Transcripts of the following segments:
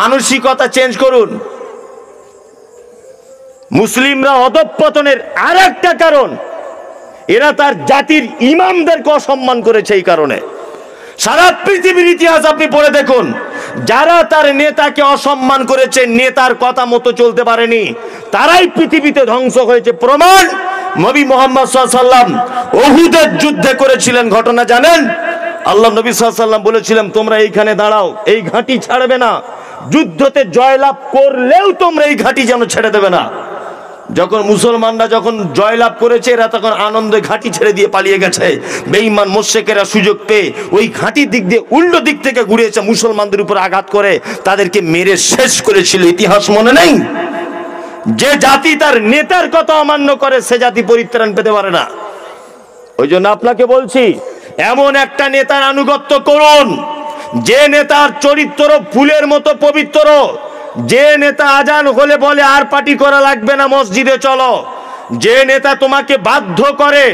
মানসিকতা চেঞ্জ করুন। মুসলিমরা অধঃপতনের আর একটা কারণ, এরা তার জাতির ইমামদেরকে অসম্মান করেছে। এই কারণে সারা পৃথিবীর ইতিহাস আপনি পড়ে দেখুন, যারা তার নেতাকে অসম্মান করেছে, নেতার কথা মতো চলতে পারেনি, তারাই পৃথিবীতে ধ্বংস হয়েছে। প্রমাণ, নবী মুহাম্মদ সাল্লাল্লাহু আলাইহি ওয়াসাল্লাম উহুদের যুদ্ধে করেছিলেন, ঘটনা জানেন? আল্লাহ নবী সাল্লাল্লাহু আলাইহি ওয়াসাল্লাম বলেছিলেন, তোমরা এইখানে দাঁড়াও, এই ঘাঁটি ছাড়বে না, যুদ্ধতে জয়লাভ করলেও তোমরা এই ঘাঁটি যেন ছেড়ে দেবে না। যখন মুসলমানরা যখন জয়লাভ করেছে, এরা তখন আনন্দে ঘাঁটি ছেড়ে দিয়ে পালিয়ে গেছে। বেঈমান মুশরিকেরা সুযোগ পেয়ে ওই ঘাঁটির দিক দিয়ে উল্টো দিক থেকে ঘুরে এসে মুসলমানদের উপর আঘাত করে তাদেরকে মেরে শেষ করেছিল। ইতিহাস মনে নেই? যে জাতি তার নেতার কথা অমান্য করে, সে জাতি পরিত্রাণ পেতে পারে না। ওই জন্য আপনাকে বলছি, এমন একটা নেতার আনুগত্য করুন যে নেতার চরিত্র ফুলের মতো পবিত্র, যে নেতা আজান হলে বলে আর পার্টি করা লাগবে না, মসজিদে চলো, যে নেতা তোমাকে বাধ্য করে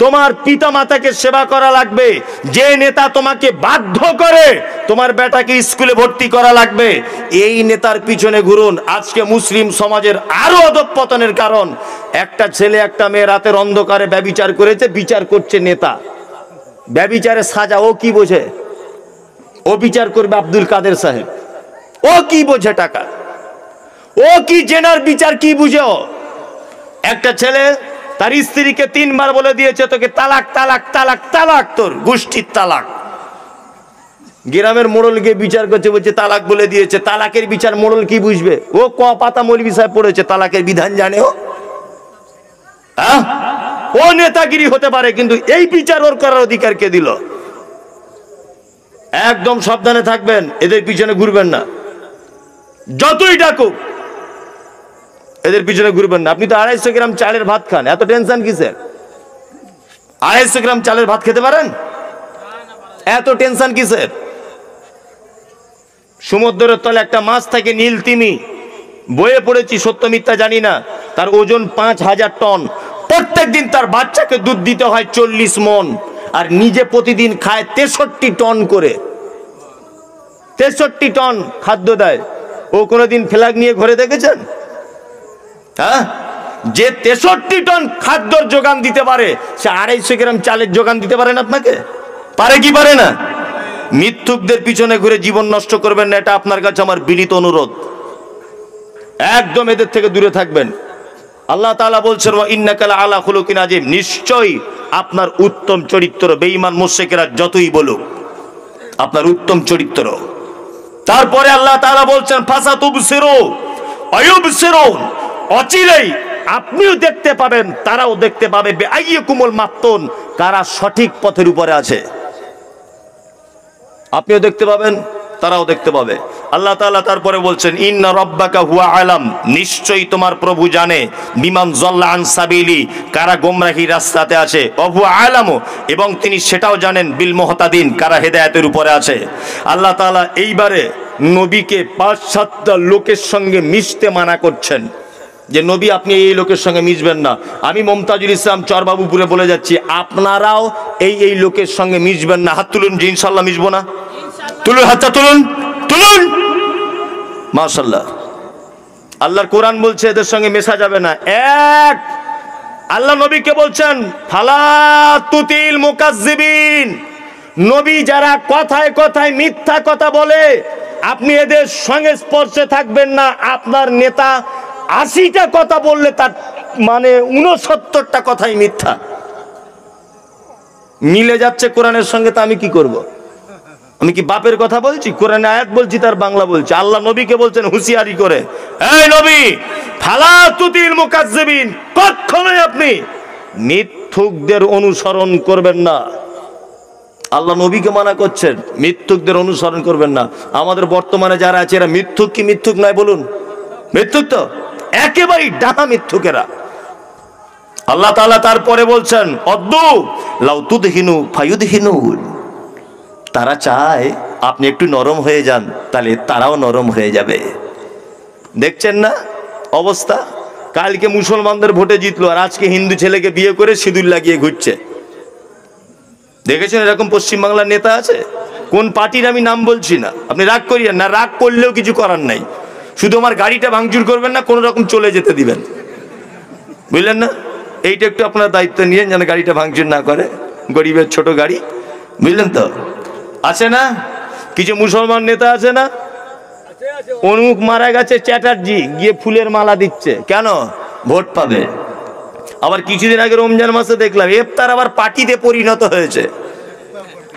তোমার পিতা মাতাকে সেবা করা লাগবে, যে নেতা তোমাকে বাধ্য করে তোমার বেটাকে স্কুলে ভর্তি করা লাগবে, এই নেতার পিছনে ঘুরুন। আজকে মুসলিম সমাজের আরো অধঃপতনের কারণ, একটা ছেলে একটা মেয়ে রাতের অন্ধকারে ব্যভিচার করেছে, বিচার করছে নেতা। ব্যভিচারে সাজা ও কি বোঝে? ও বিচার করবে আব্দুল কাদের সাহেব। ও কি বোঝে টাকা? ও কি জেনার বিচার কি বুঝে? একটা ছেলে তার স্ত্রীকে 3 বার বলে দিয়েছে, তোকে তালাক তালাক তালাক তালাক, তোর গোষ্ঠীর তালাক। গ্রামের মোড়ল গিয়ে বিচার করছে, বলছে তালাক বলে দিয়েছে। তালাকের বিচার মোড়ল কি বুঝবে? ও ক পাতা মৌলভী সাহেব পড়েছে, তালাকের বিধান জানে ও? ও নেতাগিরি হতে পারে, কিন্তু এই বিচার ওর করার অধিকার কে দিল? একদম সাবধানে থাকবেন, এদের পিছনে ঘুরবেন না। যতই ডাকুক এদের পিছনে ঘুরবেন না। আপনি তো 250 গ্রাম চালের ভাত খান, এত টেনশন কিসের? 250 গ্রাম চালের ভাত খেতে পারেন? এত টেনশন কিসের? সমুদ্রের তলে একটা মাছ থাকে নীল তিমি, বইয়ে পড়েছি, সত্য মিথ্যা জানি না, তার ওজন 5000 টন। প্রত্যেক দিন তার বাচ্চাকে দুধ দিতে হয় 40 মণ, আর নিজে প্রতিদিন খায় 63 টন করে। 63 টন খাদ্য দেয়। ও কোনোদিন ফ্ল্যাগ নিয়ে ঘরে দেখেছেন? হ্যাঁ, যে 63 টন খাদ্যর যোগান দিতে পারে, সে 250 গ্রাম চালের যোগান দিতে পারে না আপনাকে? পারে কি পারে না? মিথ্যুকদের পিছনে ঘুরে জীবন নষ্ট করবেন না, এটা আপনার কাছে আমার বিনীত অনুরোধ। একদম এদের থেকে দূরে থাকবেন। আল্লাহ তাআলা বলছেন, ওয়া ইন্নাকা লাআলা খুলুকিন আযীম, নিশ্চয়ই আপনার উত্তম চরিত্র। বেঈমান মুশরিকেরা যতই বলুক, আপনার উত্তম চরিত্র। তারপরে আল্লাহ তাআলা বলছেন, ফাসাতুবসিরু ওয়া ইউবসিরুন, অচিরেই আপনিও দেখতে পাবেন, তারাও দেখতে পাবে, বিআইয়িকুমুল মাফতুন, কারা সঠিক পথের উপরে আছে। আপনিও দেখতে পাবেন, তারাও দেখতে পাবে। আল্লাহ তাআলা তারপরে বলছেন, ইন্না রাব্বাকা হুয়া আলাম, নিশ্চয়ই তোমার প্রভু জানে, বিমান যাল্লা আন সাবিলি, কারা গোমরাহি রাস্তাতে আছে, হুয়া আলামু, এবং তিনি সেটাও জানেন, বিল মুহতাদিন, কারা হেদায়েতের উপরে আছে। আল্লাহ তাআলা এইবারে নবীকে 5-7টা লোকের সঙ্গে মিশতে মানা করছেন, যে নবী আপনি এই লোকের সঙ্গে মিশবেন না। আমি মুমতাজুল ইসলাম চরবাবুপুরে বলে যাচ্ছি, আপনারাও এই লোকের সঙ্গে মিশবেন না। হাত তুলুন যে ইনশাআল্লাহ মিশবো না। তুলুন হাতটা, তুলুন তুলুন, মাশাআল্লাহ। আল্লাহর কোরআন বলছে এদের সঙ্গে মেশা যাবে না। এক, আল্লাহ নবীকে বলছেন, ফালা তুতিল মুকাজ্জিবিন, নবী যারা কথায় কথায় মিথ্যা কথা বলে, আপনি এদের সঙ্গে স্পর্শে থাকবেন না। আপনার নেতা 80টা কথা বললে তার মানে 69টা কথাই মিথ্যা। মিলে যাচ্ছে কোরআনের সঙ্গে, তা আমি কি করব? আমি কি বাপের কথা বলছি? কোরআনে আয়াত বলছি, তার বাংলা বলছি। আল্লাহ নবীকে বলছেন হুঁশিয়ারি করে, এই নবী, ফালা তুতিল মুকাজ্জিবিন, কখনোই আপনি মিথ্যুকদের অনুসরণ করবেন না। আল্লাহ নবীকে মানা করছেন, মিথ্যুকদের অনুসরণ করবেন না। আমাদের বর্তমানে যারা আছে, এরা মিথ্যুক কি মিথ্যুক নয় বলুন? মিথ্যুক তো, একেবারেই ডাহা মিথ্যুকেরা। আল্লাহ তাআলা তারপরে বলছেন, অদ্দু লাউ তুদহিনু ফায়ুদহিনুন, তারা চায় আপনি একটু নরম হয়ে যান, তাহলে তারাও নরম হয়ে যাবে। দেখছেন না অবস্থা? কালকে মুসলমানদের ভোটে জিতলো, আর আজকে হিন্দু ছেলেকে বিয়ে করে সিঁদুর লাগিয়ে ঘুরছে। দেখেছেন এরকম পশ্চিমবাংলার নেতা আছে? কোন পার্টির আমি নাম বলছি না, আপনি রাগ করিয়েন না, রাগ করলেও কিছু করার নাই, শুধু আমার গাড়িটা ভাঙচুর করবেন না, কোনো রকম চলে যেতে দিবেন, বুঝলেন না? এইটা একটু আপনার দায়িত্ব নিয়েন যেন গাড়িটা ভাঙচুর না করে, গরিবের ছোট গাড়ি, বুঝলেন তো? আছে না কিছু মুসলমান নেতা আছে না, অনুক মারা গেছে চ্যাটার্জি, গিয়ে ফুলের মালা দিচ্ছে, কেন? ভোট পাবে। আবার কিছুদিন আগে রমজান মাসে দেখলাম ইফতার আবার পার্টিতে পরিণত হয়েছে,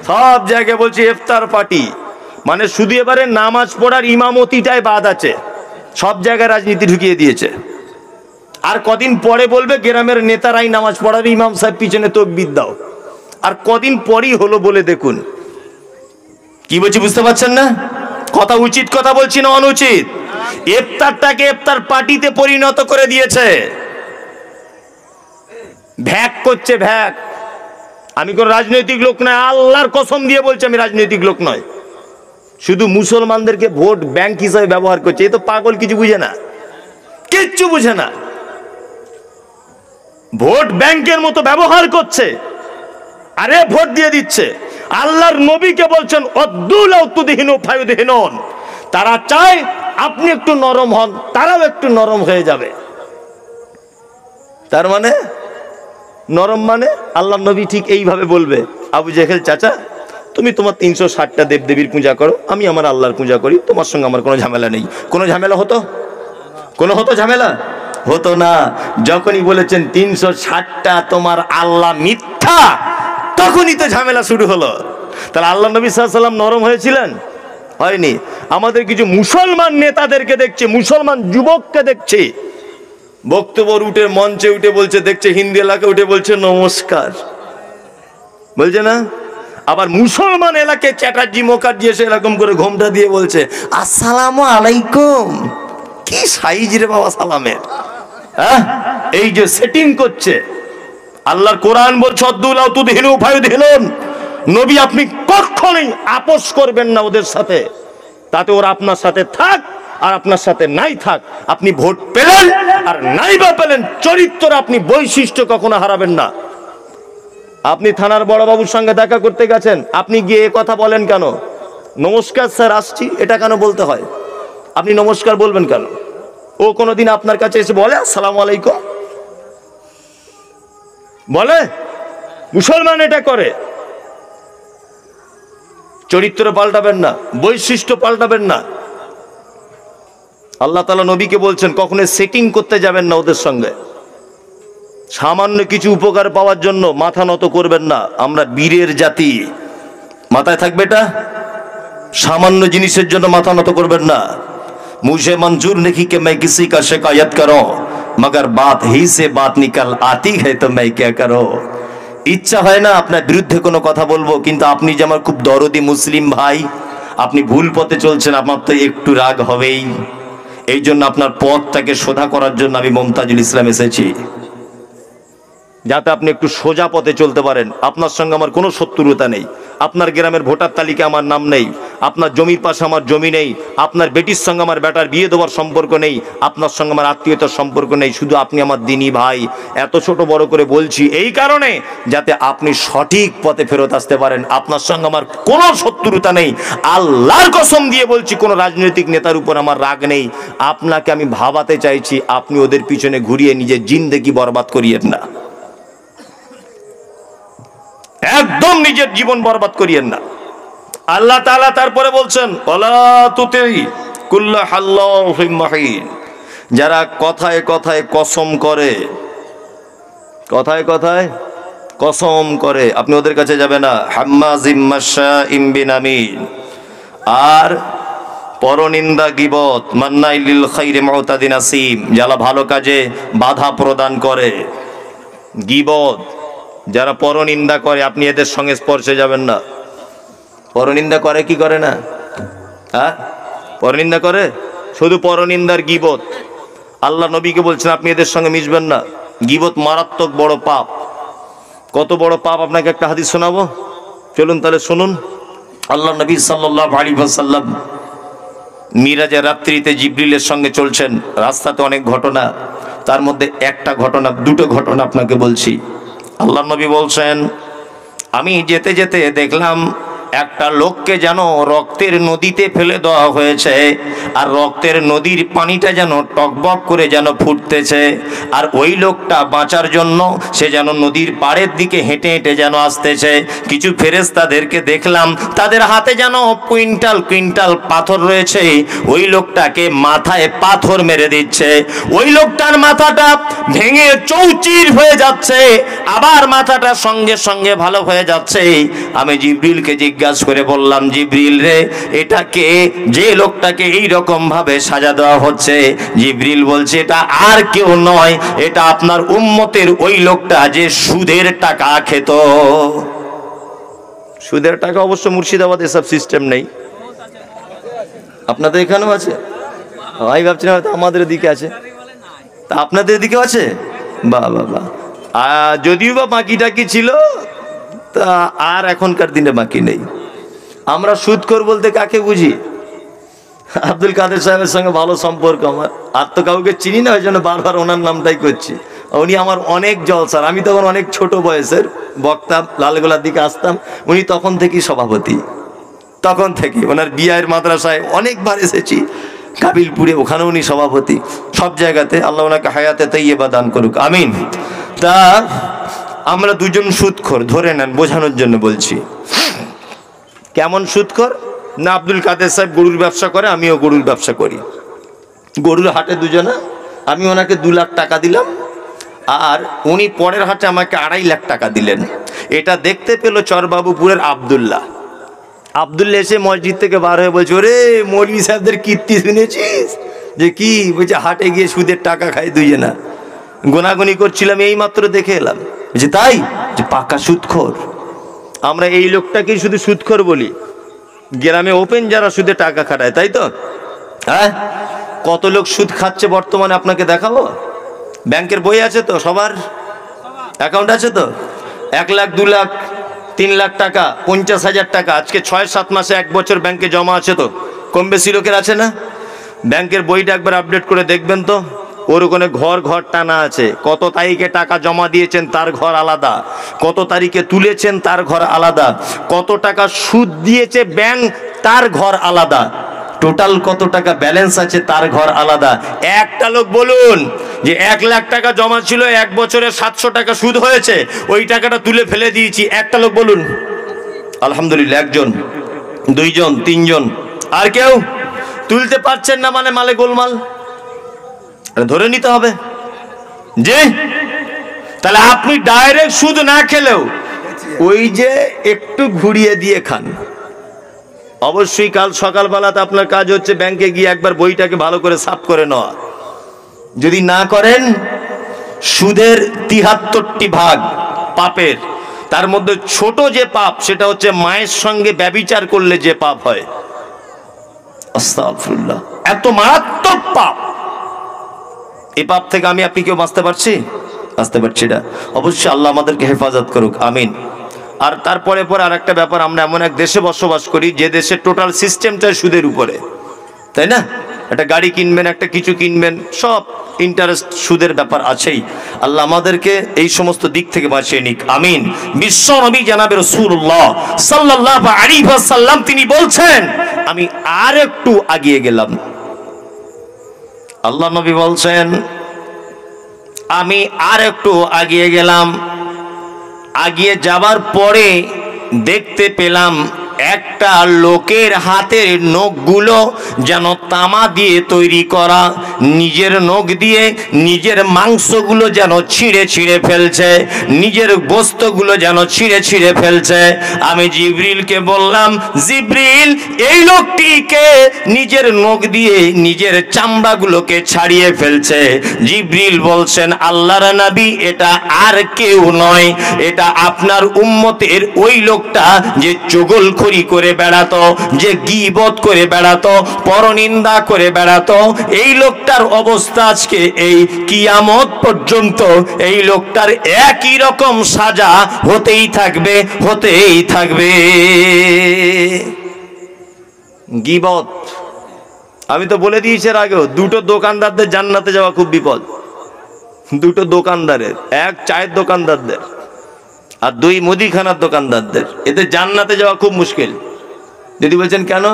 সব জায়গায় বলছে ইফতার পার্টি, মানে শুধু এবারে নামাজ পড়ার ইমামতিটাই বাদ আছে, সব জায়গায় রাজনীতি ঢুকিয়ে দিয়েছে। আর কদিন পরে বলবে গ্রামের নেতারাই নামাজ পড়ার, ইমাম সাহেব পিছনে তাকবীর দাও, আর কদিন পরই হলো বলে দেখুন। কি বলছি বুঝতে পারছেন না? কথা উচিত কথা বলছি না অনুচিত? ইফতারটাকে ইফতার পার্টিতে পরিণত করে দিয়েছে, ভ্যাক করছে ভ্যাক। আমি কোন রাজনৈতিক লোক নয়, আল্লাহর কসম দিয়ে বলছি আমি রাজনৈতিক লোক নয়, শুধু মুসলমানদেরকে ভোট ব্যাংক হিসাবে ব্যবহার করছে। এই তো পাগল, কিছু বুঝে না, কিচ্ছু বুঝে না, ভোট ব্যাংকের মতো ব্যবহার করছে, আরে ভোট দিয়ে দিচ্ছে। আল্লাহর নবীকে বলছেন তারা চায় আপনি একটু নরম হন, তারাও একটু নরম হয়ে যাবে। তার মানে নরম মানে আল্লাহর নবী ঠিক এইভাবে বলবে, আবু জেহেল চাচা তুমি তোমার 360টা দেবদেবীর পূজা করো, আমি আমার আল্লাহর পূজা করি, তোমার সঙ্গে আমার কোনো ঝামেলা নেই। কোনো ঝামেলা হতো? কোনো হতো ঝামেলা? হতো না। যখনই বলেছেন 360টা তোমার আল্লাহ মিথ্যা, তখনই তো ঝামেলা শুরু হলো। তাহলে আল্লাহ নবী সাল্লাল্লাহু আলাইহি ওয়াসাল্লাম নরম হয়েছিলেন? হয়নি। আমাদের কিছু মুসলমান নেতাদেরকে দেখছে, মুসলমান যুবককে দেখছে, বক্তব্য উঠে মঞ্চে উঠে বলছে, দেখছে হিন্দি এলাকা উঠে বলছে নমস্কার, বলছে না? আবার মুসলমান এলাকায় চ্যাটার্জি মুখার্জি এসে এরকম করে ঘোমটা দিয়ে বলছে আসসালামু আলাইকুম। কি সাইজ রে বাবা সালামের, হ্যাঁ? এই যে সেটিং করছে। আল্লাহর কোরআন বলছে নবী আপনি কখনোই আপোষ করবেন না ওদের সাথে, তাতে ওরা আপনার সাথে থাক আর আপনার সাথে নাই থাক, আপনি ভোট পেলেন আর নাই বা পেলেন, চরিত্র আপনি বৈশিষ্ট্য কখনো হারাবেন না। আপনি থানার বড় বাবুর সঙ্গে দেখা করতে গেছেন, আপনি গিয়ে কথা বলেন কেন? নমস্কার স্যার আসছি, এটা কেন বলতে হয়? আপনি নমস্কার বলবেন কেন? ও কোনোদিন আপনার কাছে এসে বলে আসসালামু আলাইকুম? বলে? মুসলমান এটা করে। চরিত্র পাল্টাবেন না, বৈশিষ্ট্য পাল্টাবেন না। আল্লাহ তাআলা নবীকে বলছেন কখনো সেটিং করতে যাবেন না ওদের সঙ্গে। সামান্য কিছু উপকার পাওয়ার জন্য মাথা নত করবেন না। আমরা বীরের জাতি, মাথায় থাকবে এটা। সামান্য জিনিসের জন্য মাথা নত করবেন না। মুঝে मंजूर नहीं कि मैं किसी का शिकायत करूं, मगर बात ही से बात निकल आती है तो मैं क्या करूं। ইচ্ছা হয় না আপনার বিরুদ্ধে কোনো কথা বলবো, কিন্তু আপনি যে আমার খুব দরদি মুসলিম ভাই, আপনি ভুল পথে চলছেন, আমার তো একটু রাগ হবেই। এই জন্য আপনার পথটাকে সোজা করার জন্য আমি মমতাজুল ইসলাম এসেছি, যাতে আপনি একটু সোজা পথে চলতে পারেন। আপনার সঙ্গে আমার কোনো শত্রুতা নেই, আপনার গ্রামের ভোটার তালিকায় আমার নাম নেই, আপনার জমির পাশে আমার জমি নেই, আপনার বেটির সঙ্গে আমার বেটার বিয়ে দেওয়ার সম্পর্ক নেই, আপনার সঙ্গে আমার আত্মীয়তার সম্পর্ক নেই, শুধু আপনি আমার দিনী ভাই। এত ছোট বড় করে বলছি এই কারণে, যাতে আপনি সঠিক পথে ফেরত আসতে পারেন। আপনার সঙ্গে আমার কোনো শত্রুতা নেই, আল্লাহর কসম দিয়ে বলছি, কোনো রাজনৈতিক নেতার উপর আমার রাগ নেই। আপনাকে আমি ভাবাতে চাইছি আপনি ওদের পিছনে ঘুরিয়ে নিজের জিন্দেগি বরবাদ করিয়েন না, একদম নিজের জীবন বরবাদ করিয়েন না। আল্লাহ তাআলা তারপরে বলছেন ওয়ালা তুতি কুল্লা হাল্লাহিম মাহিন, যারা কথায় কথায় কসম করে, কথায় কথায় কসম করে, আপনি ওদের কাছে যাবেন না। হাম্মাজিম মাশাইম বিনামিন, আর পরনিন্দা গীবত, মান্নাইল লিল খাইরি মুতাদিন আসিম, যারা ভালো কাজে বাধা প্রদান করে। গীবত যারা পরনিন্দা করে, আপনি এদের সঙ্গে স্পর্শে যাবেন না। পরনিন্দা করে কি করে না? হ্যাঁ, পরনিন্দা করে, শুধু পরনিন্দার গীবত। আল্লাহ নবীকে বলছেন আপনি এদের সঙ্গে মিশবেন না। গীবত মারাত্মক বড় পাপ। কত বড় পাপ আপনাকে একটা হাদিস শোনাবো, চলুন তাহলে শুনুন। আল্লাহ নবী সাল্লাল্লাহু আলাইহি ওয়াসাল্লাম মিরাজের রাত্রিতে জিবরিলের সঙ্গে চলছেন, রাস্তাতে অনেক ঘটনা, তার মধ্যে একটা ঘটনা, দুটো ঘটনা আপনাকে বলছি। আল্লাহ নবী বলছেন আমি যেতে যেতে দেখলাম একটা লোককে যেন রক্তের নদীতে ফেলে দেওয়া হয়েছে, আর রক্তের নদীর পানিটা যেন টকবক করে যেন ফুটতেছে, আর ওই লোকটা বাঁচার জন্য সে যেন নদীর পাড়ের দিকে হেঁটে হেঁটে যেন আসতেছে। কিছু ফেরেশতাদেরকে দেখলাম তাদের হাতে যেন কুইন্টাল কুইন্টাল পাথর রয়েছে, ওই লোকটাকে মাথায় পাথর মেরে দিচ্ছে। ওই লোকটার মাথাটা ভেঙে চৌচির হয়ে যাচ্ছে, আবার মাথাটা সঙ্গে সঙ্গে ভালো হয়ে যাচ্ছে। আমি জিবরিলকে জিজ্ঞাসা করে বললাম, জিবরিল রে, এটাকে যে লোকটাকে এই রকম ভাবে সাজা দেওয়া হচ্ছে, জিবরিল বলছে এটা আর কেউ নয়, এটা আপনার উম্মতের ওই লোকটা যে সুদের টাকা খেত। সুদের টাকা অবশ্য মুর্শিদাবাদ এসব সিস্টেম নেই, আপনাদের এখানেও আছে? আমি ভাবছিলাম হয়তো আমাদের দিকে আছে, তা আপনাদের দিকেও আছে? বাহ বাহ বাহ। যদিও বা বাকি টাকি ছিল, তা আর এখনকার দিনে বাকি নেই। আমরা সুদখোর বলতে কাকে বুঝি? আব্দুল কাদের সাহেবের সঙ্গে ভালো সম্পর্ক আমার, আর তো কাউকে চিনি না, ওই জন্য বারবার ওনার নামটাই করছি। উনি আমার অনেক জলসার, আমি তখন অনেক ছোট বয়সের বক্তা, লালগোলার দিকে আসতাম, উনি তখন থেকেই সভাপতি, তখন থেকে ওনার বিয়ের মাদ্রাসায় অনেকবার এসেছি, কাবিলপুরে, ওখানে উনি সভাপতি, সব জায়গাতে। আল্লাহ ওনাকে হায়াতে তাইয়্যিবা দান করুক, আমিন। তা আমরা দুজন সুদখোর ধরে নেন, বোঝানোর জন্য বলছি। কেমন সুদখোর? না, আব্দুল কাদের সাহেব গরুর ব্যবসা করে, আমিও গরুর ব্যবসা করি, গরুর হাটে দুজনা। আমি ওনাকে 2 লাখ টাকা দিলাম, আর উনি পরের হাটে আমাকে 2.5 লাখ টাকা দিলেন। এটা দেখতে পেল চরবাবুপুরের আব্দুল্লাহ। আব্দুল্লাহ এসে মসজিদ থেকে বার হয়ে বলছে, ওরে মৌলভী সাহেবদের কীর্তি শুনেছিস? যে কি বলছে, হাটে গিয়ে সুদের টাকা খাই দুজনা। গোনাগুনি করছিলাম, এই মাত্র দেখে এলাম। যে তাই? যে পাকা সুদখোর। আমরা এই লোকটাকেই শুধু সুদখোর বলি, গ্রামে ওপেন যারা সুদে টাকা খাটায়, তাই তো? হ্যাঁ, কত লোক সুদ খাচ্ছে বর্তমানে আপনাকে দেখাবো। ব্যাংকের বই আছে তো, সবার অ্যাকাউন্ট আছে তো? 1 লাখ, 2 লাখ, 3 লাখ টাকা, 50,000 টাকা, আজকে 6-7 মাসে 1 বছর ব্যাংকে জমা আছে তো, কম বেশি লোকের আছে না? ব্যাংকের বইটা একবার আপডেট করে দেখবেন তো, ওর ওখানে ঘর ঘর টানা আছে, কত তারিখে টাকা জমা দিয়েছেন তার ঘর আলাদা, কত তারিখে তুলেছেন তার ঘর আলাদা, কত টাকা সুদ দিয়েছে ব্যাংক তার ঘর আলাদা, টোটাল কত টাকা ব্যালেন্স আছে তার ঘর আলাদা। একটা লোক বলুন যে 1 লাখ টাকা জমা ছিল, 1 বছরে 700 টাকা সুদ হয়েছে, ওই টাকাটা তুলে ফেলে দিয়েছি, একটা লোক বলুন? আলহামদুলিল্লাহ, 1 জন, 2 জন, 3 জন। আর কেউ তুলতে পারছেন না মানে মালে গোলমাল, ধরে নিতে হবে যে। তাহলে আপনি ডাইরেক্ট সুদ না খেলেও ওই যে একটু ঘুরিয়ে দিয়ে খান। অবশ্যই কাল সকালবেলাতে আপনার কাজ হচ্ছে ব্যাংকে গিয়ে একবার বইটাকে ভালো করে সাফ করে নেওয়া। যদি না করেন, সুদের 73টি ভাগ পাপের, তার মধ্যে ছোট যে পাপ সেটা হচ্ছে মায়ের সঙ্গে ব্যভিচার করলে যে পাপ হয়। আস্তাগফিরুল্লাহ, এত মারাত্মক পাপ। এই পাপ থেকে আমি আপনি কেউ বাঁচতে পারছি? বাঁচতে পারছি না। অবশ্যই আল্লাহ আমাদেরকে হেফাজত করুক, আমিন। আর তারপরে পরে আর একটা ব্যাপার, আমরা এমন এক দেশে বসবাস করি যে দেশে টোটাল সিস্টেমটা সুদের উপরে, তাই না? একটা গাড়ি কিনবেন, একটা কিছু কিনবেন, সব ইন্টারেস্ট, সুদের ব্যাপার আছেই। আল্লাহ আমাদেরকে এই সমস্ত দিক থেকে বাঁচিয়ে নিক, আমিন। বিশ্ব নবী জনাবে রাসূলুল্লাহ সাল্লাল্লাহু আলাইহি ওয়াসাল্লাম তিনি বলছেন, আমি আর একটু এগিয়ে গেলাম। আল্লাহ নবী বলছেন, আমি আর একটু এগিয়ে গেলাম। এগিয়ে যাবার পরে দেখতে পেলাম একটা লোকের হাতের নখগুলো যেন তামা দিয়ে তৈরি করা, নিজের নখ দিয়ে নিজের মাংসগুলো যেন ছিঁড়ে ছিঁড়ে ফেলছে, নিজের গোশতগুলো যেন ছিঁড়ে ছিঁড়ে ফেলছে। আমি জিবরিলকে বললাম, জিবরিল, এই লোকটিকে নিজের নখ দিয়ে নিজের চামড়াগুলোকে ছাড়িয়ে ফেলছে। জিবরিল বলছেন, আল্লাহর নবী, এটা আর কেউ নয়, এটা আপনার উম্মতের ওই লোকটা যে চুগলখড়ি করে বেড়াতো, যে গীবত করে বেড়াতো, পরনিন্দা করে বেড়াতো। এই লোকটার অবস্থা আজকে এই কিয়ামত পর্যন্ত এই লোকটার একই রকম সাজা হতেই থাকবে, হতেই থাকবে। গীবত, আমি তো বলে দিয়েছি এর আগেও, 2টো দোকানদারদের জান্নাতে যাওয়া খুব বিপদ। 2টো দোকানদারের, এক চায়ের দোকানদারদের আর 2 মুদিখানার দোকানদারদের, এদের জান্নাতে যাওয়া খুব মুশকিল। যদি বলছেন কেন,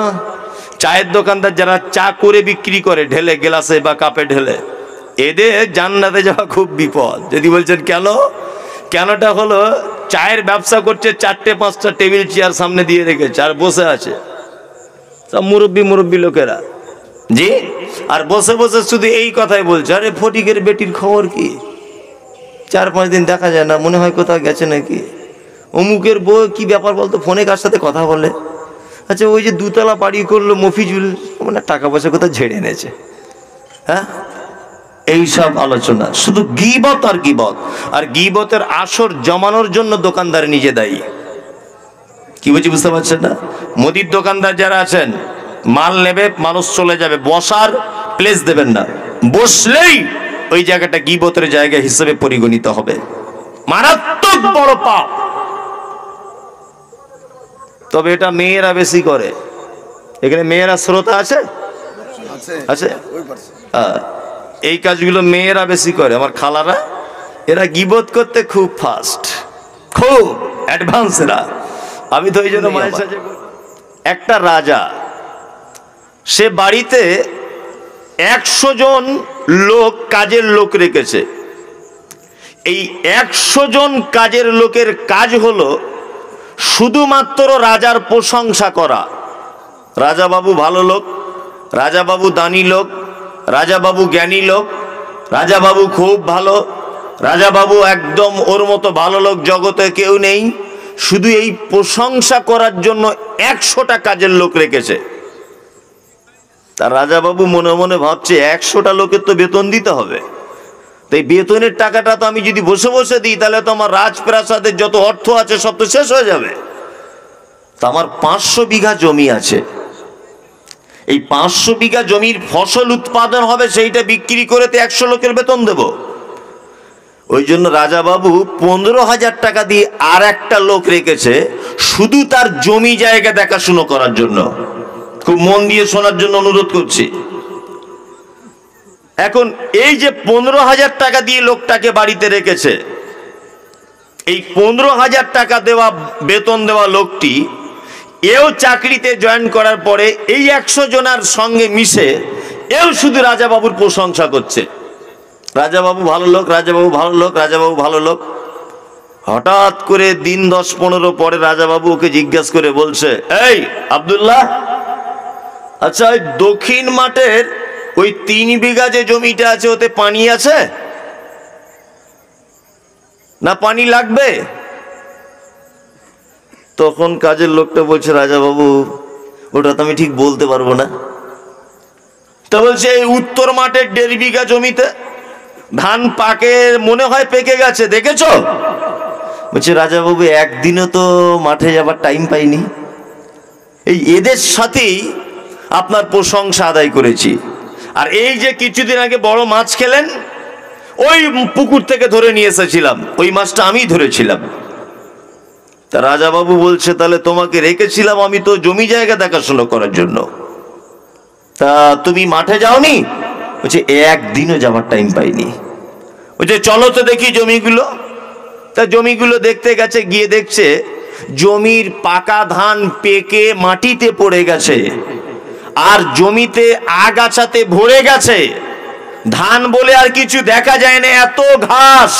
চায়ের দোকানদার যারা চা করে বিক্রি করে ঢেলে গ্লাসে বা কাপে ঢেলে, এদের জান্নাতে যাওয়া খুব বিপদ। যদি বলছেন কেন, কেনটা হলো চায়ের ব্যবসা করছে, 4-5টা টেবিল চেয়ার সামনে দিয়ে রেখেছে আর বসে আছে সব মুরব্বী লোকেরা, জি, আর বসে বসে শুধু এই কথাই বলছে, আরে ফটিকের বেটির খবর কি, 4-5 দিন দেখা যায় না, মনে হয় কোথাও গেছে নাকি, অমুকের বউ কি ব্যাপার বলতো, ফোনে কার সাথে কথা বলে, আচ্ছা ওই যে 2 তলা বাড়ি করলো মফিজুল, মানে টাকা পয়সা কোথাও ঝেড়ে এনেছে, হ্যাঁ, এইসব আলোচনা, শুধু গীবত আর গীবত। আর গীবতের আসর জমানোর জন্য দোকানদার নিজে দায়ী। কি বলছি বুঝতে পারছেন না? মুদির দোকানদার যারা আছেন, মাল নেবে, মানুষ চলে যাবে, বসার প্লেস দেবেন না, বসলেই ওই জায়গাটা গীবতের জায়গা হিসেবে পরিগণিত হবে। মারাত্মক বড় পাপ। তবে এটা মেয়েরা বেশি করে। এখানে মেয়েরা শ্রোতা আছে? আছে। এই কাজগুলো মেয়েরা বেশি করে। আমার খালারা, এরা গীবত করতে খুব ফাস্ট, খুব অ্যাডভান্স এরা। আমি তো এই জন্য মায়ের সাথে, একটা রাজা, সে বাড়িতে 100 জন লোক, কাজের লোক রেখেছে। এই 100 জন কাজের লোকের কাজ হলো শুধুমাত্র রাজার প্রশংসা করা। রাজা বাবু ভালো লোক, রাজা বাবু দানি লোক, রাজা বাবু জ্ঞানী লোক, রাজা বাবু খুব ভালো, রাজা বাবু একদম ওর মতো ভালো লোক জগতে কেউ নেই। শুধু এই প্রশংসা করার জন্য 100টা কাজের লোক রেখেছে। তার রাজা বাবু মনে মনে ভাবছে 100টা লোকের তো বেতন দিতে হবে, তাই বেতনের টাকাটা তো আমি যদি বসে বসে দিই তাহলে তো আমার রাজপ্রাসাদের যত অর্থ আছে সব তো শেষ হয়ে যাবে। তা আমার 500 বিঘা জমি আছে, এই 500 বিঘা জমির ফসল উৎপাদন হবে, সেইটা বিক্রি করে তো 100 লোকের বেতন দেব। ওই জন্য রাজা বাবু 15,000 টাকা দিয়ে আর একটা লোক রেখেছে, শুধু তার জমি জায়গা দেখাশুনো করার জন্য। খুব মন দিয়ে শোনার জন্য অনুরোধ করছি। এখন এই যে 15,000 টাকা দিয়ে লোকটাকে বাড়িতে রেখেছে, এই 15,000 টাকা দেওয়া বেতন দেওয়া লোকটি এও চাকরিতে জয়েন করার পরে এই 100 জনের সঙ্গে মিশে এও শুধু রাজা বাবুর প্রশংসা করছে, রাজা বাবু ভালো লোক, রাজা বাবু ভালো লোক, রাজা বাবু ভালো লোক। হঠাৎ করে দিন 10-15 পরে রাজা বাবু ওকে জিজ্ঞাসা করে বলছে, এই আব্দুল্লাহ, আচ্ছা ওই দক্ষিণ মাঠের ওই 3 বিঘা যে জমিটা আছে ওতে পানি আছে না পানি লাগবে? তখন কাজের লোকটা বলছে, রাজা বাবু ওটা তো আমি ঠিক বলতে পারবো না। তা বলছে এই উত্তর মাঠের 1.5 বিঘা জমিতে ধান পাকে, মনে হয় পেকে গেছে, দেখেছো? বলছে রাজা বাবু একদিনও তো মাঠে যাবার টাইম পাইনি, এই এদের সাথেই আপনার প্রশংসা আদায় করেছি। আর এই যে কিছুদিন আগে বড় মাছ খেলেন, ওই পুকুর থেকে ধরে নিয়ে এসেছিলাম, ওই মাছটা আমি ধরেছিলাম। তা রাজা বাবু বলছে, তাহলে তোমাকে রেখেছিলাম আমি তো জমি জায়গা দেখাশোনা করার জন্য, তা তুমি মাঠে যাওনি? বলছে একদিনও যাবার টাইম পাইনি। বলছে চলো তো দেখি জমিগুলো। তা জমিগুলো দেখতে গেছে, গিয়ে দেখছে জমির পাকা ধান পেকে মাটিতে পড়ে গেছে, আর জমিতে আগাছাতে ভরে গেছে, ধান বলে আর কিছু দেখা যায় না, এত ঘাস।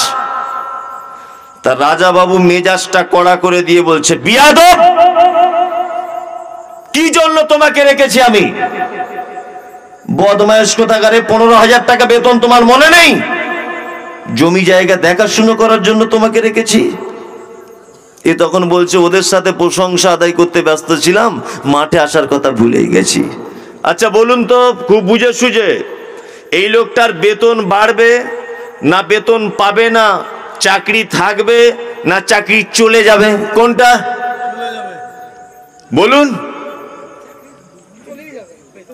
তা রাজা বাবু মেজাজটা কড়া করে দিয়ে বলছে, বিয়াদব, কি জন্য তোমাকে রেখেছি আমি? বদমায়েশ কোথাকারে, 15,000 টাকা বেতন তোমার মনে নেই? জমি জায়গা দেখাশুনো করার জন্য তোমাকে রেখেছি। এ তখন বলছে, ওদের সাথে প্রশংসা আদায় করতে ব্যস্ত ছিলাম, মাঠে আসার কথা ভুলেই গেছি। আচ্ছা বলুন তো, খুব বুঝে সুঝে, এই লোকটার বেতন বাড়বে না বেতন পাবে না, চাকরি থাকবে না চাকরি চলে যাবে, কোনটা বলুন?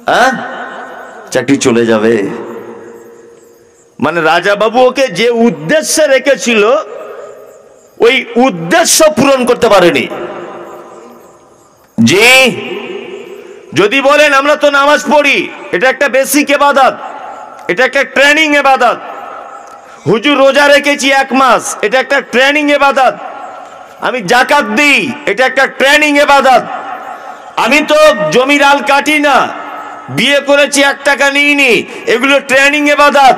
হ্যাঁ, চাকরি চলে যাবে। মানে রাজা বাবু ওকে যে উদ্দেশ্যে রেখেছিল ওই উদ্দেশ্য পূরণ করতে পারেনি। জি, যদি বলেন আমরা তো নামাজ পড়ি, এটা একটা বেসিক ইবাদত, এটা একটা ট্রেনিং ইবাদত। হুজুর রোজা রেখেছি 1 মাস, এটা একটা ট্রেনিং ইবাদত। আমি জাকাত দিই, এটা একটা ট্রেনিং ইবাদত। আমি তো জমির আল কাটি না, বিয়ে করেছি 1 টাকা নিইনি, এগুলো ট্রেনিং ইবাদত।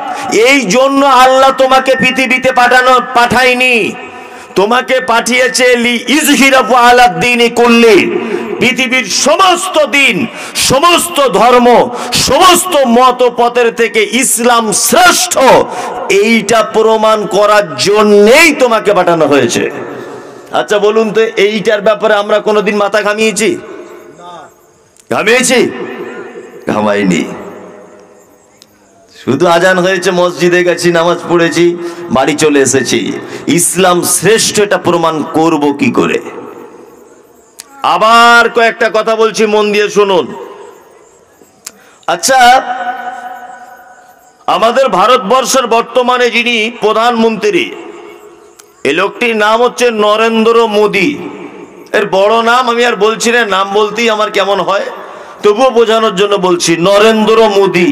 এই জন্য আল্লাহ তোমাকে পৃথিবীতে পাঠায়নি, তোমাকে পাঠিয়েছে লি ইজহিরাহু আলা দ্বীনি কুল্লি, পৃথিবীর সমস্ত দিন, সমস্ত ধর্ম, সমস্ত মত পথের থেকে ইসলাম শ্রেষ্ঠ, এইটা প্রমাণ করার জন্যই তোমাকে পাঠানো হয়েছে। আচ্ছা বলুন তো, এইটার ব্যাপারে আমরা কোনোদিন মাথা ঘামিয়েছি? ঘামিয়েছি? ঘামাইনি। শুধু আজান হয়েছে, মসজিদে গেছি, নামাজ পড়েছি, বাড়ি চলে এসেছি। ইসলাম শ্রেষ্ঠ এটা প্রমাণ করব কি করে? আবার কয়েকটা কথা বলছি, মন দিয়ে শুনুন। আচ্ছা, আমাদের ভারতবর্ষের বর্তমানে যিনি প্রধানমন্ত্রী, এই লোকটির নাম হচ্ছে নরেন্দ্র মোদী। এর বড় নাম আমি আর বলছি না, নাম বলতেই আমার কেমন হয়, তবুও বোঝানোর জন্য বলছি, নরেন্দ্র মোদী।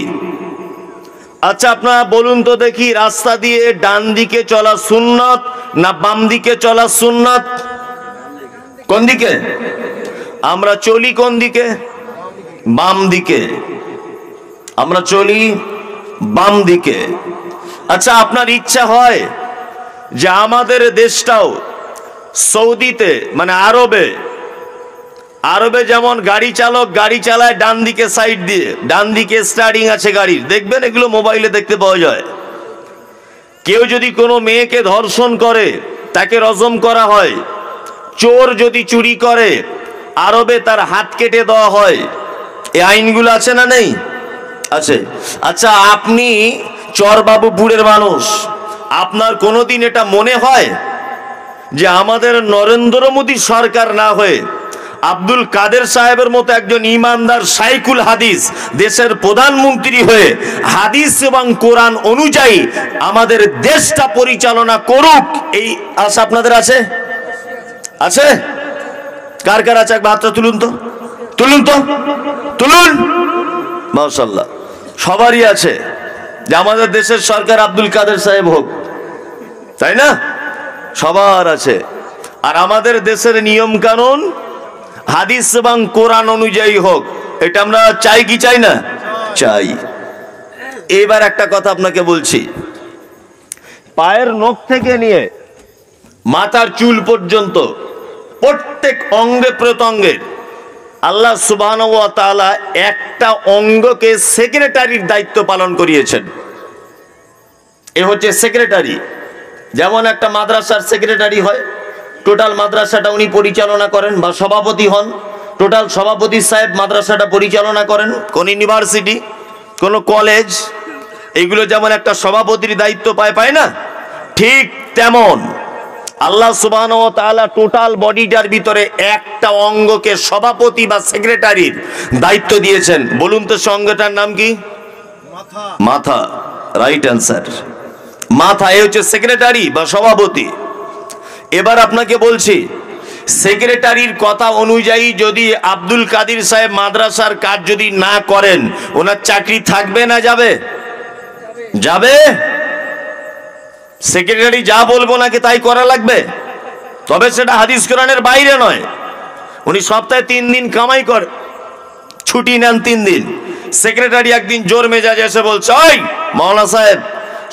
আচ্ছা আপনারা বলুন তো দেখি, রাস্তা দিয়ে ডান দিকে চলা সুন্নাত না বাম দিকে চলা সুন্নাত? কোন দিকে? আমরা চলি কোন দিকে? বাম দিকে। আমরা চলি বাম দিকে। আচ্ছা আপনার ইচ্ছা হয় যে আমাদের দেশটাও সৌদিতে, মানে আরবে যেমন গাড়ি চালক গাড়ি চালায় ডান দিকে সাইড দিয়ে, ডান দিকে স্টারিং আছে গাড়ির, দেখবেন এগুলো মোবাইলে দেখতে পাওয়া যায়। কেউ যদি কোনো মেয়েকে ধর্ষণ করে তাকে রজম করা হয়, চোর যদি চুরি করে আরবে তার হাত কেটে দেওয়া হয়। এই আইনগুলো আছে না নেই? আছে। আচ্ছা আপনি চরবাবুপুরের মানুষ, আপনার কোনোদিন এটা মনে হয় যে আমাদের নরেন্দ্র মোদী সরকার না হয়ে আব্দুল কাদের সাহেবের মতো একজন ইমানদার শাইখুল হাদিস দেশের প্রধানমন্ত্রী হয়ে হাদিস এবং কোরআন অনুযায়ী আমাদের দেশটা পরিচালনা করুক, এই আশা আপনাদের আছে? আছে? কার কার আছে? একবার হাতটা তুলুন তো, তুলুন তো, তুলুন। মাশাআল্লাহ, সবারই আছে যে আমাদের দেশের সরকার আব্দুল কাদের সাহেব হোক, তাই না? সবার আছে। আর আমাদের দেশের নিয়ম কানুন হাদিস এবং কোরআন অনুযায়ী হোক, এটা আমরা চাই কি চাই না? চাই। এবার একটা কথা আপনাকে বলছি, পায়ের নখ থেকে নিয়ে মাথার চুল পর্যন্ত প্রত্যেক অঙ্গে প্রত্যঙ্গে আল্লাহ সুবহানাহু ওয়া তাআলা একটা অঙ্গকে সেক্রেটারির দায়িত্ব পালন করিয়েছেন। এ হচ্ছে সেক্রেটারি। যেমন একটা মাদ্রাসার সেক্রেটারি হয়, টোটাল মাদ্রাসাটা উনি পরিচালনা করেন, বা সভাপতি হন, টোটাল সভাপতি সাহেব মাদ্রাসাটা পরিচালনা করেন। কোন ইউনিভার্সিটি, কোন কলেজ, এইগুলো যেমন একটা সভাপতির দায়িত্ব পায় না, ঠিক তেমন আল্লাহ সুবহানাহু ওয়া তাআলা টোটাল বডিটার ভিতরে একটা অঙ্গকে সভাপতি বা সেক্রেটারির দায়িত্ব দিয়েছেন। বলুন তো অঙ্গটার নাম কি? মাথা। রাইট অ্যান্সার, মাথা। এই হচ্ছে সেক্রেটারি বা সভাপতি। এবার আপনাকে বলছি, সেক্রেটারির কথা অনুযায়ী যদি আব্দুল কাদের সাহেব মাদ্রাসার কাজ যদি না করেন, ওনার চাকরি থাকবে না যাবে? যাবে। সেক্রেটারি যা বলবো নাকি তাই করা লাগবে, তবে সেটা হাদিস কোরআনের বাইরে নয়। উনি সপ্তাহে 3 দিন কামাই করে, ছুটি নেন 3 দিন। সেক্রেটারি একদিন জোর মেজাজে এসে বলছে, ওই মাওলানা সাহেব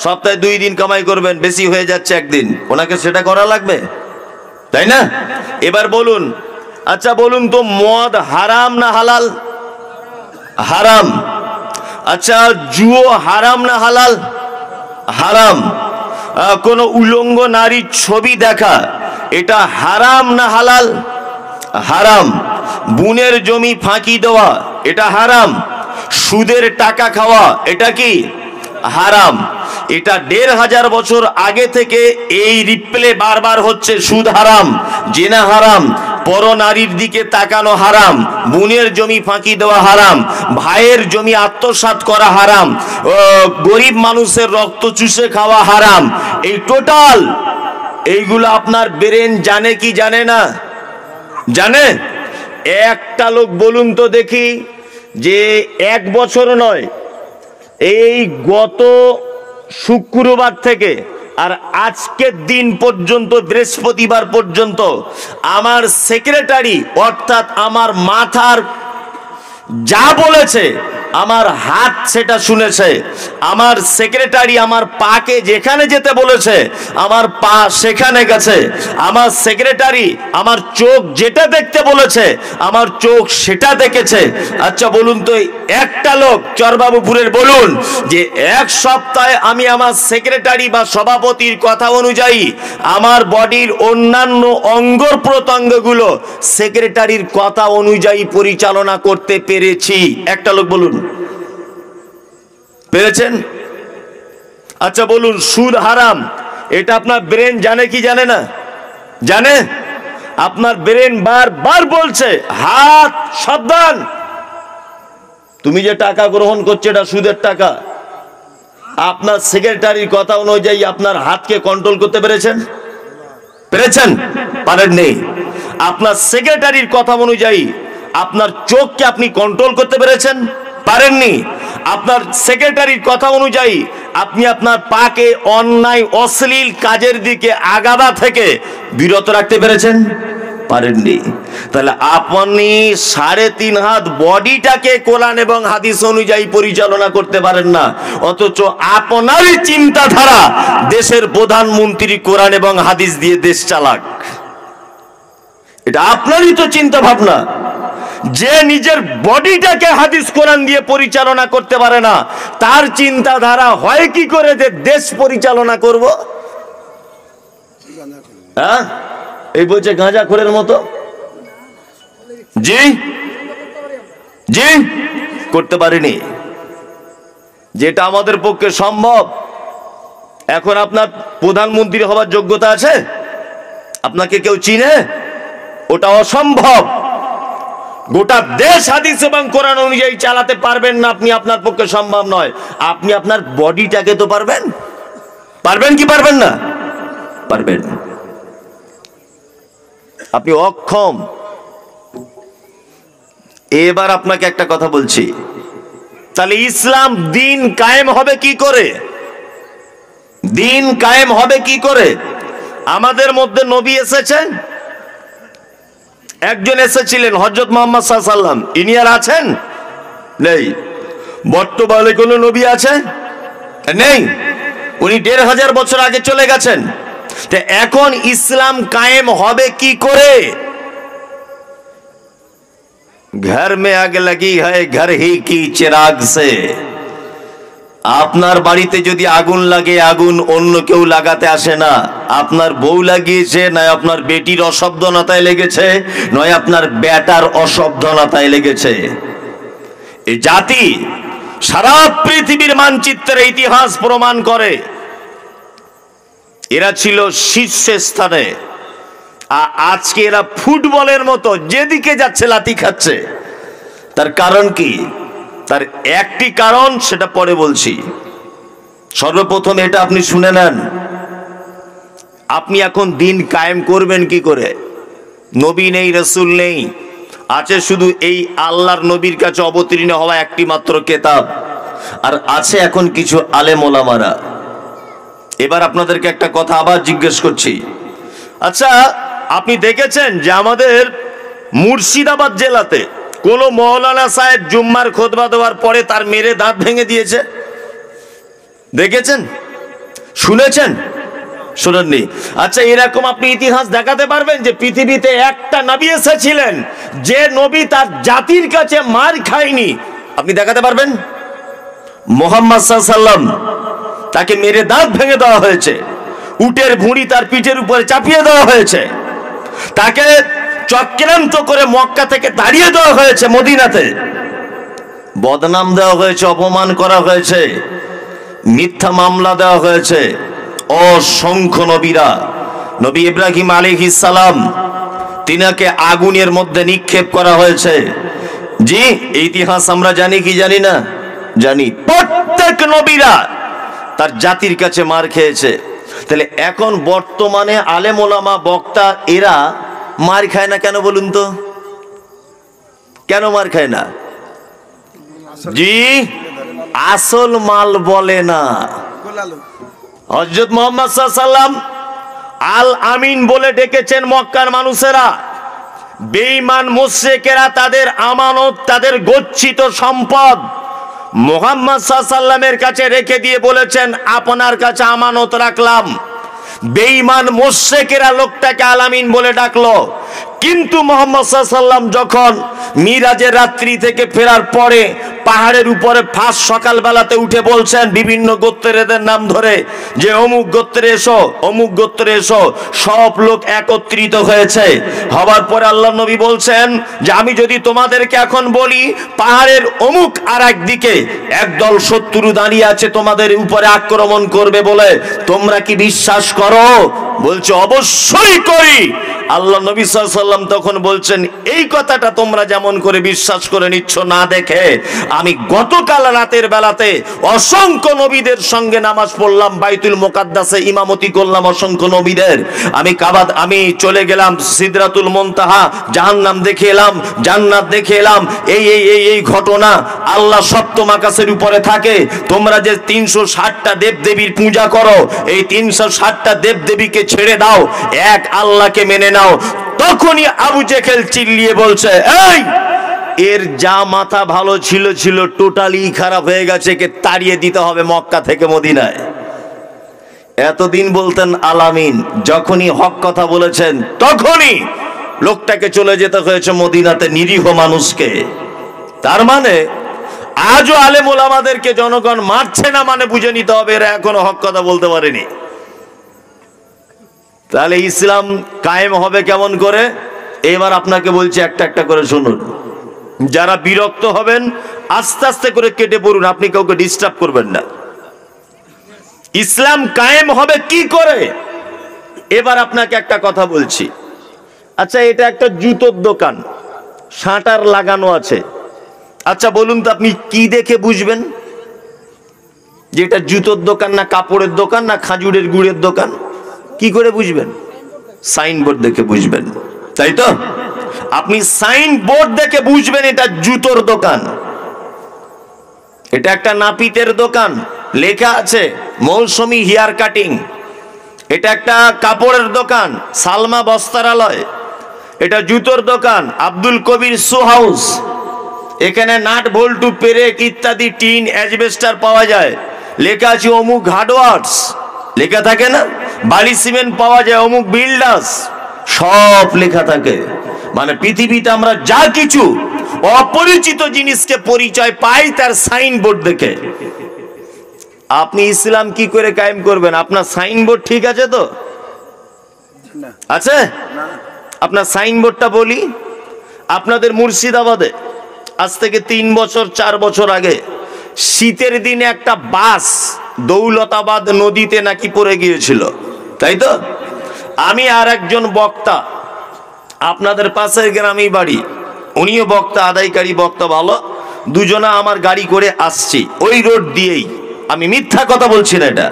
সপ্তাহে 2 দিন কামাই করবেন, বেশি হয়ে যাচ্ছে একদিন, ওনাকে সেটা করা লাগবে, তাই না? এবার বলুন, আচ্ছা বলুন তো, মদ হারাম না হালাল? হারাম। আচ্ছা জুয়ো হারাম না হালাল? হারাম। কোন উলঙ্গ নারীর ছবি দেখা, এটা হারাম না হালাল? হারাম। বুনের জমি ফাঁকি দেওয়া, এটা হারাম। সুদের টাকা খাওয়া, এটা কি? হারাম। এটা 1500 বছর আগে থেকে এই রিপ্লে বারবার হচ্ছে, সুদ হারাম, জিনা হারাম, পর নারীর দিকে তাকানো হারাম, বুনের জমি ফাঁকি দেওয়া হারাম, ভাইয়ের জমি আত্মসাৎ করা হারাম, গরিব মানুষের রক্ত চুষে খাওয়া হারাম। এই টোটাল এইগুলো আপনার ব্রেন জানে কি জানে না? জানে। একটা লোক বলুন তো দেখি, যে 1 বছর নয়, এই গত শুক্রবার থেকে আর আজকের দিন পর্যন্ত, বৃহস্পতিবার পর্যন্ত আমার সেক্রেটারি অর্থাৎ আমার মাথার যা বলেছে আমার হাত সেটা শুনেছে। আমার সেক্রেটারি আমার পাকে যেখানে যেতে বলেছে আমার পা সেখানে গেছে। আমার সেক্রেটারি আমার চোখ যেটা দেখতে বলেছে আমার চোখ সেটা দেখেছে। আচ্ছা বলুন তো, একটা লোক চরবাবুপুরের বলুন যে এক সপ্তাহে আমি আমার সেক্রেটারি বা সভাপতির কথা অনুযায়ী আমার বডির অন্যান্য অঙ্গ প্রত্যঙ্গগুলো সেক্রেটারির কথা অনুযায়ী পরিচালনা করতে পেরেছি? একটা লোক বলুন, পেরেছেন? আচ্ছা বলুন, সুদ হারাম এটা আপনার ব্রেন জানে কি জানে না? জানে। আপনার ব্রেন বারবার বলছে হাত সাবধান, তুমি যে টাকা গ্রহণ করছো এটা সুদের টাকা। আপনার সেক্রেটারির কথা অনুযায়ী আপনার হাতকে কন্ট্রোল করতে পেরেছেন? পেরেছেন? পারেননি। আপনার সেক্রেটারির কথা অনুযায়ী আপনার চোখকে আপনি কন্ট্রোল করতে পেরেছেন? পারেননি। আপনার সেক্রেটারির কথা অনুযায়ী আপনি আপনার পাকে অন্যায় অশ্লীল কাজের দিকে আগাবা থেকে বিরত রাখতে পেরেছেন? পারেননি। তাহলে আপনি 3.5 হাত বডিটাকে কোরআন এবং হাদিস অনুযায়ী পরিচালনা করতে পারেন না, অথচ আপনারই চিন্তাধারা দেশের প্রধানমন্ত্রী কোরআন এবং হাদিস দিয়ে দেশ চালাক। এটা আপনারই তো চিন্তা ভাবনা। যে নিজের বডিটাকে হাদিস কোরআন দিয়ে পরিচালনা করতে পারে না, তার চিন্তাধারা হয় কি করে যে দেশ পরিচালনা করব? হ্যাঁ, এই বলছে গাঁজাখোরের মতো। জি জি, করতে পারিনি। যেটা আমাদের পক্ষে সম্ভব। এখন আপনার প্রধানমন্ত্রী হওয়ার যোগ্যতা আছে? আপনাকে কেউ চিনে? ওটা অসম্ভব। গোটা দেশ হাদিস এবং কোরআন অনুযায়ী চালাতে পারবেন না আপনি, আপনার পক্ষে সম্ভব নয়। আপনি আপনার বডিটাকে তো পারবেন। পারবেন কি পারবেন না? পারবেন। আপনি অক্ষম। এবার আপনাকে একটা কথা বলছি, তাহলে ইসলাম দিন কায়েম হবে কি করে? দিন কায়েম হবে কি করে? আমাদের মধ্যে নবী এসেছেন, একজন এসেছিলেন হযরত মুহাম্মদ সাল্লাল্লাহু আলাইহি ওয়াসাল্লাম। ইনি আর আছেন? নেই। বর্তমানে কোন নবী আছে? নেই। উনি 1500 বছর আগে চলে গেছেন। তো এখন ইসলাম কায়েম হবে কি করে? ঘর মে আগ লাগি হ্যায় ঘর হি কি চিরাগ সে। আপনার বাড়িতে যদি আগুন লাগে, আগুন অন্য কেউ লাগাতে আসে না। আপনার বউ লাগিয়েছে, নয় আপনার বেটির অসাবধানতায় লেগেছে, নয় আপনার বেটার অসাবধানতায় লেগেছে। এই জাতি সারা পৃথিবীর মানচিত্রের ইতিহাস প্রমাণ করে এরা ছিল শীর্ষস্থানে। আজকে এরা ফুটবলের মতো যেদিকে যাচ্ছে লাথি খাচ্ছে। তার কারণ কি? তার একটি কারণ, সেটা পরে বলছি। সর্বপ্রথম এটা আপনি শুনে নেন, আপনি এখন দিন কায়েম করবেন কি করে? নবী নেই, রাসূল নেই, আছে শুধু এই আল্লাহর নবীর কাছে অবতীর্ণ হওয়া একটি মাত্র কিতাব, আর আছে এখন কিছু আলেম ওলামারা। এবার আপনাদেরকে একটা কথা আবার জিজ্ঞেস করছি। আচ্ছা, আপনি দেখেছেন যে আমাদের মুর্শিদাবাদ জেলাতে কোন মৌলানা সাহেব জুম্মার খুতবা দেওয়ার পরে তার মেরে দাঁত ভেঙে দিয়েছে? দেখেছেন? শুনেছেন? শুনেননি? আচ্ছা, এরকম আপনি ইতিহাস দেখাতে পারবেন যে পৃথিবীতে একটা নবী এসেছিলেন যে নবী তার জাতির কাছে মার খায়নি? আপনি দেখাতে পারবেন? মুহাম্মদ সাল্লাল্লাহু আলাইহি ওয়াসাল্লাম, তাকে মেরে দাঁত ভেঙে দেওয়া হয়েছে, উটের ভুঁড়ি তার পিঠের উপরে চাপিয়ে দেওয়া হয়েছে, তাকে চক্রান্ত করে মক্কা থেকে তাড়িয়ে দেওয়া হয়েছে মদিনাতে, বদনাম দেওয়া হয়েছে, অপমান করা হয়েছে, মিথ্যা মামলা দেওয়া হয়েছে। অসংখ্য নবীরা, নবী ইব্রাহিম আলাইহিস সালাম, তিনাকে আগুনের মধ্যে নিক্ষেপ করা হয়েছে। জি, এই ইতিহাস আমরা জানি কি জানি না? জানি। প্রত্যেক নবীরা তার জাতির কাছে মার খেয়েছে। তাহলে এখন বর্তমানে আলেম ওলামা বক্তা এরা মার খায় না কেন বলুন তো? কেন মার খায় না? জি, আসল মাল বলে না। হযরত মুহাম্মদ সাল্লাল্লাহু আলাইহি ওয়াসাল্লাম আল আমিন বলে ডেকেছেন মক্কার মানুষেরা। বেঈমান মুশরিকেরা তাদের আমানত, তাদের গচ্ছিত সম্পদ মুহাম্মদ সাল্লাল্লাহু আলাইহি ওয়াসাল্লামের কাছে রেখে দিয়ে বলেছেন, আপনার কাছে আমানত রাখলাম। বেঈমান মুশরিকেরা লোকটাকে আল আমিন বলে ডাকলো। কিন্তু মুহাম্মদ সাল্লাল্লাহু আলাইহি ওয়াসাল্লাম যখন মিরাজের রাত্রি থেকে ফেরার পরে পাহাড়ের উপরে ফাঁস সকালবেলাতে উঠে বলছেন বিভিন্ন গোত্রের নাম ধরে যে অমুক গোত্রে এসো, অমুক গোত্রে এসো, সব লোক একত্রিত হয়েছে। হবার পরে আল্লাহ নবী বলছেন যে আমি যদি তোমাদেরকে এখন বলি পাহাড়ের অমুক আর একদিকে একদল শত্রু দাঁড়িয়ে আছে তোমাদের উপরে আক্রমণ করবে বলে, তোমরা কি বিশ্বাস করো? বলছে অবশ্যই করি। আল্লাহ নবী সাল্লাল্লাহু আলাইহি ওয়াসাল্লাম তখন বলছেন, এই কথাটা তোমরা যেমন করে বিশ্বাস করে নিচ্ছ না দেখে, আমি গতকাল রাতের বেলাতে অসংখ্য নবীদের সঙ্গে নামাজ পড়লাম, বাইতুল মুকাদ্দাসে ইমামতি করলাম অসংখ্য নবীদের। আমি চলে গেলাম সিদরাতুল মুনতাহা, জাহান্নাম দেখে এলাম, জান্নাত দেখে এলাম। এই ঘটনা আল্লাহ সপ্তম আকাশের উপরে থাকে। তোমরা যে 360টা দেবদেবীর পূজা করো, এই 360টা দেবদেবীকে ছেড়ে দাও, এক আল্লাহকে মেনে নাও। তখনই আবু জেহেল চিল্লিয়ে বলছে, এই এর যা মাথা ভালো ছিল টোটালি খারাপ হয়ে গেছে, কে তাড়িয়ে দিতে হবে মক্কা থেকে মদিনায়। এতদিন বলতেন আলামিন, যখনই হক কথা বলেছেন তখনই লোকটাকে চলে যেতে হয়েছে মদিনাতে, নিরীহ মানুষকে। তার মানে আজও আলেম ওলামাদেরকে জনগণ মারছে না, মানে বুঝে নিতে হবে এরা এখনো হক কথা বলতে পারেনি। তাহলে ইসলাম কায়েম হবে কেমন করে? এবার আপনাকে বলছি, একটা একটা করে শুনুন। যারা বিরক্ত হবেন আস্তে আস্তে করে কেটে পড়ুন, আপনি কাউকে ডিস্টার্ব করবেন না। ইসলাম কায়েম হবে কি করে? এবার আপনাকে একটা কথা বলছি। আচ্ছা, এটা একটা জুতোর দোকান, শাটার লাগানো আছে। আচ্ছা বলুন তো, আপনি কি দেখে বুঝবেন যে এটা জুতোর দোকান না কাপড়ের দোকান না খাজুরের গুড়ের দোকান? কি করে বুঝবেন? সাইনবোর্ড দেখে বুঝবেন, তাই তো? আপনি সাইনবোর্ড দেখে বুঝবেন এটা জুতোর দোকান, এটা একটা নাপিতের দোকান, লেখা আছে মৌসুমী হেয়ার কাটিং। এটা একটা কাপড়ের দোকান, সালমা বস্ত্রালয়। এটা জুতোর দোকান, আব্দুল কবির শু হাউস। এখানে নাট বল্টু পেরেক ইত্যাদি টিন অ্যাজবেস্টার পাওয়া যায়। লেখা আছে অমুক হার্ডওয়ার্স, লেখা থাকে না? বালি সিমেন্ট পাওয়া যায় অমুক বিল্ডার্স, সব লেখা থাকে। মানে পৃথিবীতে আমরা যা কিছু অপরিচিত জিনিসকে পরিচয় পাই তার সাইনবোর্ড দেখে। আপনি ইসলাম কি করে কায়েম করবেন? আপনার সাইনবোর্ড ঠিক আছে তো? আছে? আপনার সাইনবোর্ডটা বলি। আপনাদের মুর্শিদাবাদে আজ থেকে 3 বছর 4 বছর আগে শীতের দিনে একটা বাস দৌলতাবাদ নদীতে নাকি পড়ে গিয়েছিল, তাই তো? আমি আর একজন বক্তা, আপনাদের পাশের গ্রামেই বাড়ি, উনিও বক্তা, আদায়কারী বক্তা ভালো, দুজনা আমার গাড়ি করে আসছি ওই রোড দিয়েই। আমি মিথ্যা কথা বলছি না এটা।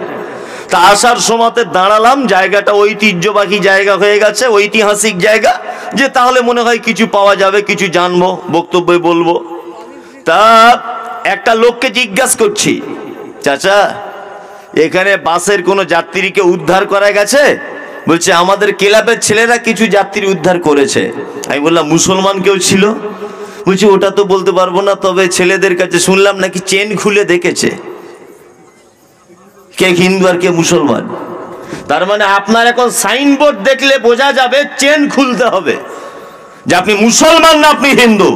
তা আসার সময়তে দাঁড়ালাম, জায়গাটা ঐতিহ্যবাহী জায়গা হয়ে গেছে, ঐতিহাসিক জায়গা, যে তাহলে মনে হয় কিছু পাওয়া যাবে, কিছু জানবো, বক্তব্য বলবো। তা একটা লোককে জিজ্ঞাসা করছি, চাচা এখানে বাসের কোনো যাত্রীকে উদ্ধার করা গেছে? বলছে আমাদের ক্লাবের ছেলেরা কিছু যাত্রী উদ্ধার করেছে। আমি বললাম মুসলমান কেউ ছিল? বলছি ওটা তো বলতে পারবো না, তবে ছেলেদের কাছে শুনলাম নাকি চেন খুলে দেখেছে কে হিন্দু আর কে মুসলমান। তার মানে আপনার এখন সাইনবোর্ড দেখলে বোঝা যাবে চেন খুলতে হবে যে আপনি মুসলমান না আপনি হিন্দু।